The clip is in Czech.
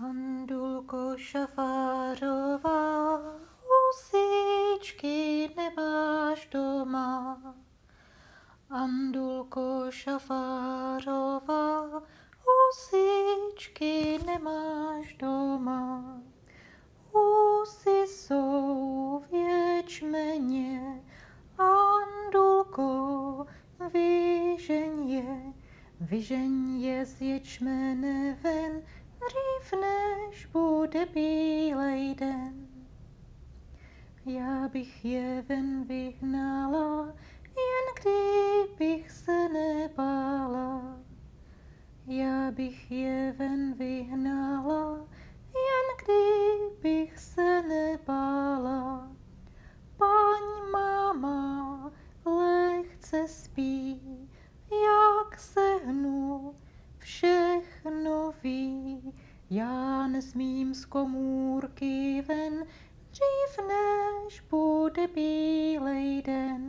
Andulko Šafářová, husičky nemáš doma. Andulko Šafářová, husičky nemáš doma. Husy jsou v ječmeně, Andulko, vyžeň je z ječmene ven, dřív než bude bílej den. Já bych je ven vyhnala, jen kdybych se nebála. Já bych je ven vyhnala, jen kdybych se nebála. Paň máma lehce spí, jak se hnu, všechno ví. Já nesmím z komůrky ven, dřív než bude bílej den.